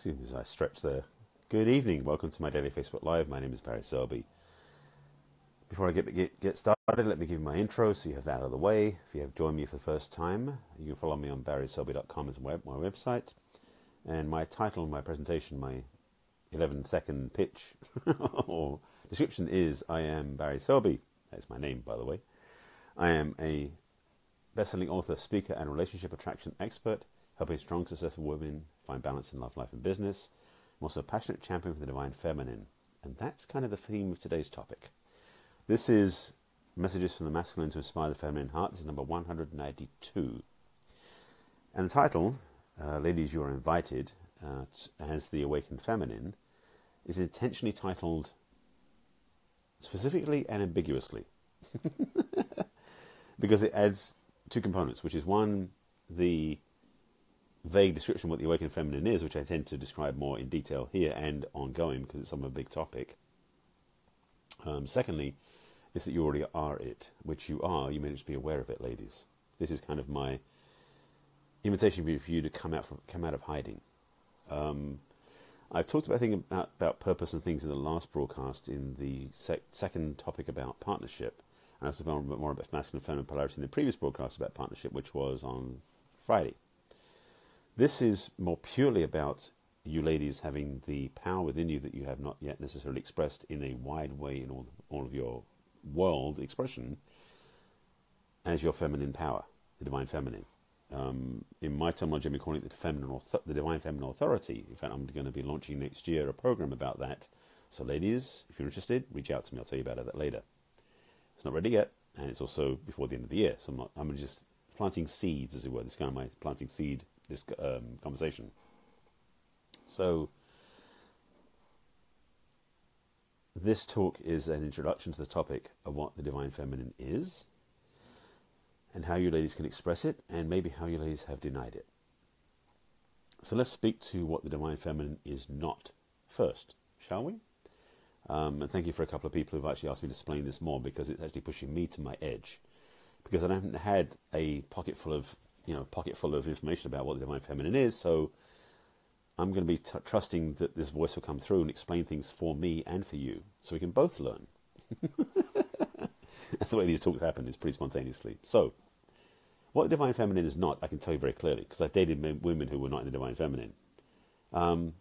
Excuse me as I stretch there. Good evening. Welcome to my daily Facebook Live. My name is Barry Selby. Before I get started, let me give you my intro so you have that out of the way. If you have joined me for the first time, you can follow me on barryselby.com as my website. And my title, my presentation, my 11-second pitch or description is I am Barry Selby. That's my name, by the way. I am a best-selling author, speaker, and relationship attraction expert, helping strong, successful women find balance in love, life, and business. I'm also a passionate champion for the divine feminine. And that's kind of the theme of today's topic. This is Messages from the Masculine to Inspire the Feminine Heart. This is number 192. And the title, Ladies, You Are Invited, as the Awakened Feminine, is intentionally titled specifically and ambiguously. Because it adds two components, which is one, the vague description of what the awakened feminine is, which I tend to describe more in detail here and ongoing because it's some of a big topic. Secondly, is that you already are it, which you are. You may just be aware of it, ladies. This is kind of my invitation for you to come out of hiding. I've talked about purpose and things in the last broadcast in the second topic about partnership. And I've spoken more about masculine and feminine polarity in the previous broadcast about partnership, which was on Friday. This is more purely about you ladies having the power within you that you have not yet necessarily expressed in a wide way in all of your world expression as your feminine power, the divine feminine. In my terminology, I'm calling it the divine feminine authority. In fact, I'm going to be launching next year a program about that. So ladies, if you're interested, reach out to me. I'll tell you about that later. It's not ready yet, and it's also before the end of the year. So I'm just planting seeds, as it were. This is kind of my planting seed conversation. So this talk is an introduction to the topic of what the divine feminine is and how you ladies can express it and maybe how you ladies have denied it. So let's speak to what the divine feminine is not first, shall we? And thank you for a couple of people who've actually asked me to explain this more because it's actually pushing me to my edge, because I haven't had a pocket full of information about what the divine feminine is. So I'm going to be trusting that this voice will come through and explain things for me and for you, so we can both learn. That's the way these talks happen, is pretty spontaneously. So, what the divine feminine is not, I can tell you very clearly, because I've dated women who were not in the divine feminine. The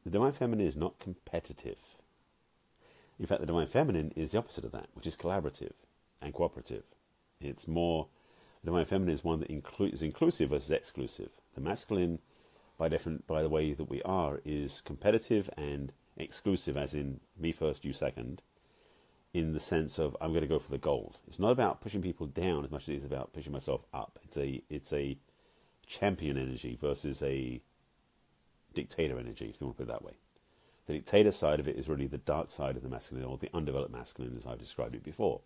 divine feminine is not competitive. In fact, the divine feminine is the opposite of that, which is collaborative and cooperative. It's more, the divine feminine is one that is inclusive versus exclusive. The masculine, by the way that we are, is competitive and exclusive, as in me first, you second, in the sense of I'm going to go for the gold. It's not about pushing people down as much as it is about pushing myself up. It's a champion energy versus a dictator energy, if you want to put it that way. The dictator side of it is really the dark side of the masculine, or the undeveloped masculine, as I've described it before.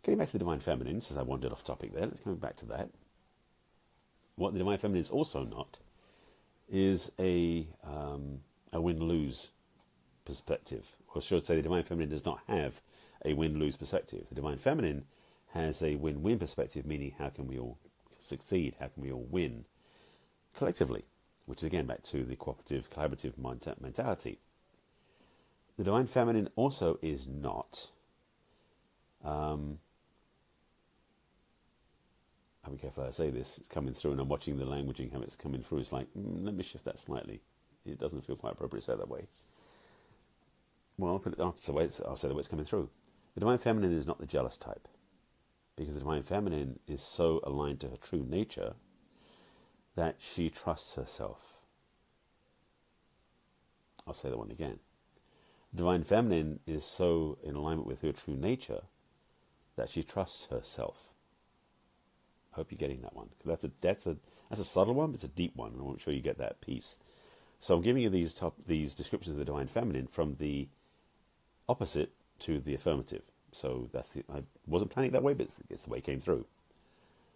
Getting back to the divine feminine, since I wandered off topic there, let's come back to that. What the divine feminine is also not is a win-lose perspective. Or should I say, the divine feminine does not have a win-lose perspective. The divine feminine has a win-win perspective, meaning how can we all succeed? How can we all win collectively? Which is again back to the cooperative, collaborative mentality. The divine feminine also is not. I'll be careful how I say this. It's coming through, and I'm watching the languaging, how it's coming through. It's like, let me shift that slightly. It doesn't feel quite appropriate to say it that way. Well, I'll say the way it's coming through. The divine feminine is not the jealous type, because the divine feminine is so aligned to her true nature that she trusts herself. I'll say that one again. The divine feminine is so in alignment with her true nature that she trusts herself. I hope you're getting that one. That's a subtle one, but it's a deep one, and I want to make sure you get that piece. So I'm giving you these descriptions of the divine feminine from the opposite to the affirmative. So I wasn't planning it that way, but it's the way it came through.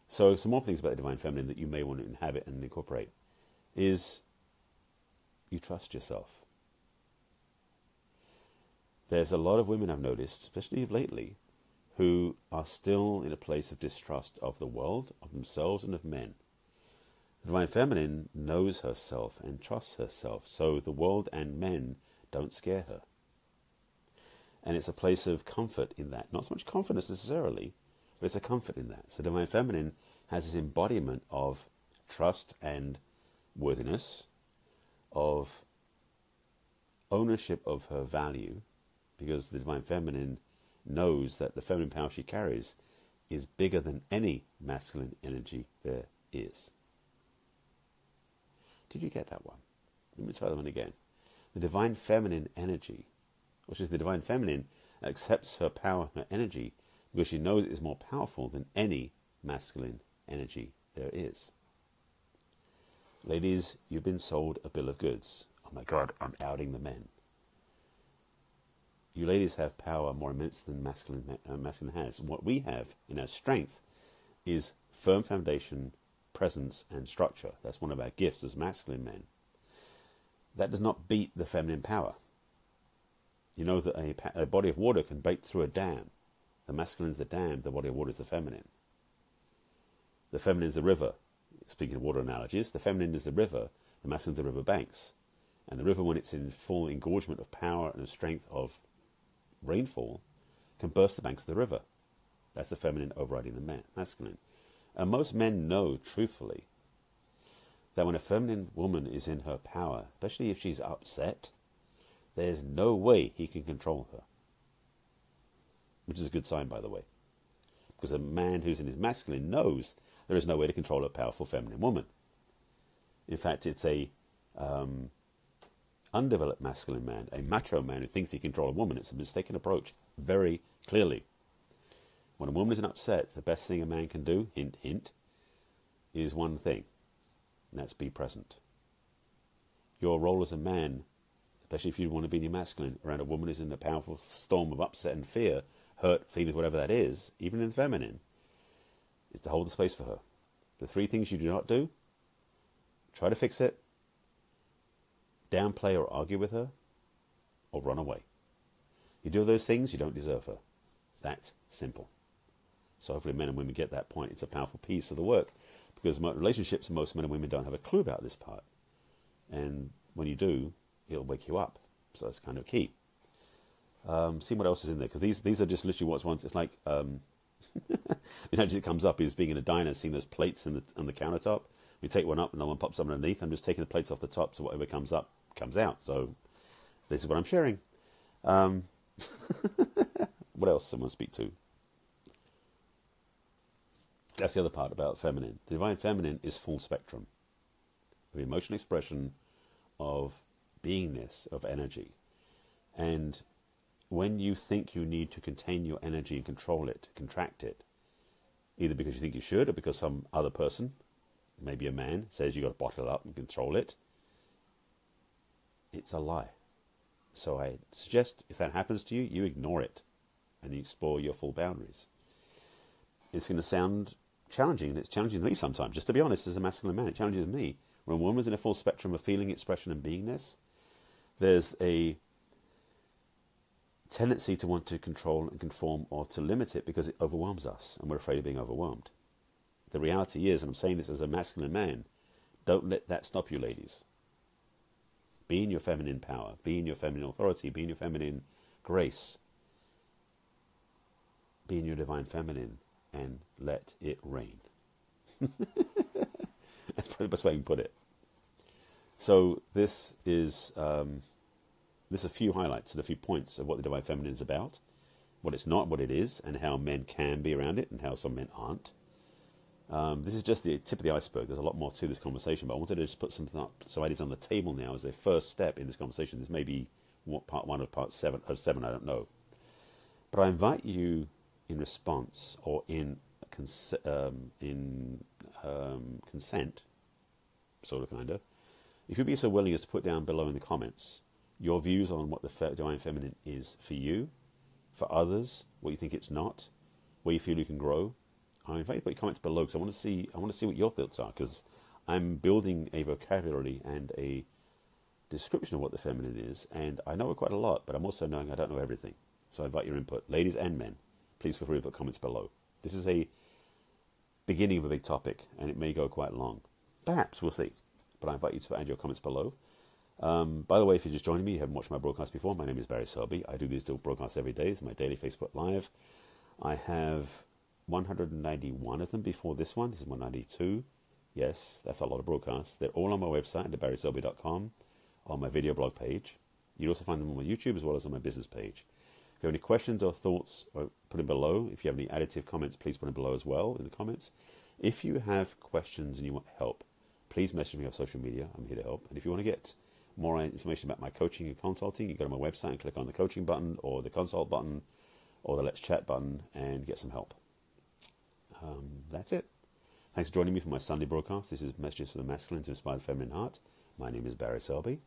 So some more things about the divine feminine that you may want to inhabit and incorporate is you trust yourself. There's a lot of women I've noticed, especially lately, who are still in a place of distrust of the world, of themselves, and of men. The Divine Feminine knows herself and trusts herself, so the world and men don't scare her. And it's a place of comfort in that. Not so much confidence necessarily, but it's a comfort in that. So Divine Feminine has this embodiment of trust and worthiness, of ownership of her value, because the Divine Feminine knows that the feminine power she carries is bigger than any masculine energy there is. Did you get that one? Let me try that one again. The Divine Feminine energy, which is the Divine Feminine, accepts her power, her energy, because she knows it is more powerful than any masculine energy there is. Ladies, you've been sold a bill of goods. Oh my God, I'm outing the men. You ladies have power more immense than masculine has. What we have in our strength is firm foundation, presence, and structure. That's one of our gifts as masculine men. That does not beat the feminine power. You know that a body of water can break through a dam. The masculine is the dam, the body of water is the feminine. The feminine is the river. Speaking of water analogies, the feminine is the river, the masculine is the river banks. And the river, when it's in full engorgement of power and strength of rainfall, can burst the banks of the river. That's the feminine overriding the masculine. And most men know, truthfully, that when a feminine woman is in her power, especially if she's upset, there's no way he can control her. Which is a good sign, by the way. Because a man who's in his masculine knows there is no way to control a powerful feminine woman. In fact, it's a undeveloped masculine man, a macho man who thinks he can control a woman. It's a mistaken approach, very clearly. When a woman is upset, the best thing a man can do, hint, hint, is one thing, and that's be present. Your role as a man, especially if you want to be in your masculine, around a woman who's in a powerful storm of upset and fear, hurt, feelings, whatever that is, even in the feminine, is to hold the space for her. The three things you do not do: try to fix it, downplay or argue with her, or run away. You do those things, you don't deserve her. That's simple. So hopefully men and women get that point. It's a powerful piece of the work, because relationships, most men and women don't have a clue about this part. And when you do, it'll wake you up. So that's kind of key. See what else is in there, because these are just literally what's once. It's like the analogy that comes up is being in a diner, seeing those plates on the countertop. You take one up and the one pops up underneath. I'm just taking the plates off the top, so whatever comes up comes out. So this is what I'm sharing. What else someone speak to? That's the other part about feminine. The Divine Feminine is full spectrum of emotional expression, of beingness, of energy. And when you think you need to contain your energy and control it, contract it, either because you think you should or because some other person, maybe a man, says you've got to bottle it up and control it, it's a lie. So I suggest if that happens to you, you ignore it and you explore your full boundaries. It's going to sound challenging, and it's challenging me sometimes. Just to be honest, as a masculine man, it challenges me. When a woman's in a full spectrum of feeling, expression, and beingness, there's a tendency to want to control and conform or to limit it because it overwhelms us, and we're afraid of being overwhelmed. The reality is, and I'm saying this as a masculine man, don't let that stop you, ladies. Be in your feminine power, be in your feminine authority, be in your feminine grace, be in your divine feminine, and let it rain. That's probably the best way I can put it. So this is there's a few highlights and a few points of what the Divine Feminine is about, what it's not, what it is, and how men can be around it and how some men aren't. This is just the tip of the iceberg. There's a lot more to this conversation, but I wanted to just put some ideas on the table now as a first step in this conversation. This may be part one of part seven, I don't know. But I invite you in response or in consent, sort of, kind of, if you'd be so willing as to put down below in the comments your views on what the Divine Feminine is for you, for others, what you think it's not, where you feel you can grow. I invite you to put your comments below because I want to see what your thoughts are, because I'm building a vocabulary and a description of what the feminine is, and I know quite a lot, but I'm also knowing I don't know everything. So I invite your input, ladies and men. Please feel free to put comments below. This is a beginning of a big topic, and it may go quite long. Perhaps, we'll see. But I invite you to add your comments below. By the way, if you're just joining me, you haven't watched my broadcast before, my name is Barry Selby. I do these broadcasts every day. It's my daily Facebook Live. I have 191 of them before this one. This is 192. Yes, that's a lot of broadcasts. They're all on my website, thebarryselby.com, on my video blog page. You also find them on my YouTube as well as on my business page. If you have any questions or thoughts, put them below. If you have any additive comments, please put them below as well in the comments. If you have questions and you want help, please message me on social media. I'm here to help. And if you want to get more information about my coaching and consulting, you go to my website and click on the coaching button or the consult button or the let's chat button and get some help. That's it. Thanks for joining me for my Sunday broadcast. This is Messages for the Masculine to Inspire the Feminine Heart. My name is Barry Selby,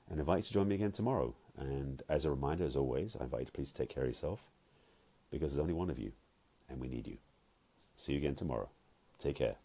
and I invite you to join me again tomorrow. And as a reminder, as always, I invite you to please take care of yourself, because there's only one of you, and we need you. See you again tomorrow. Take care.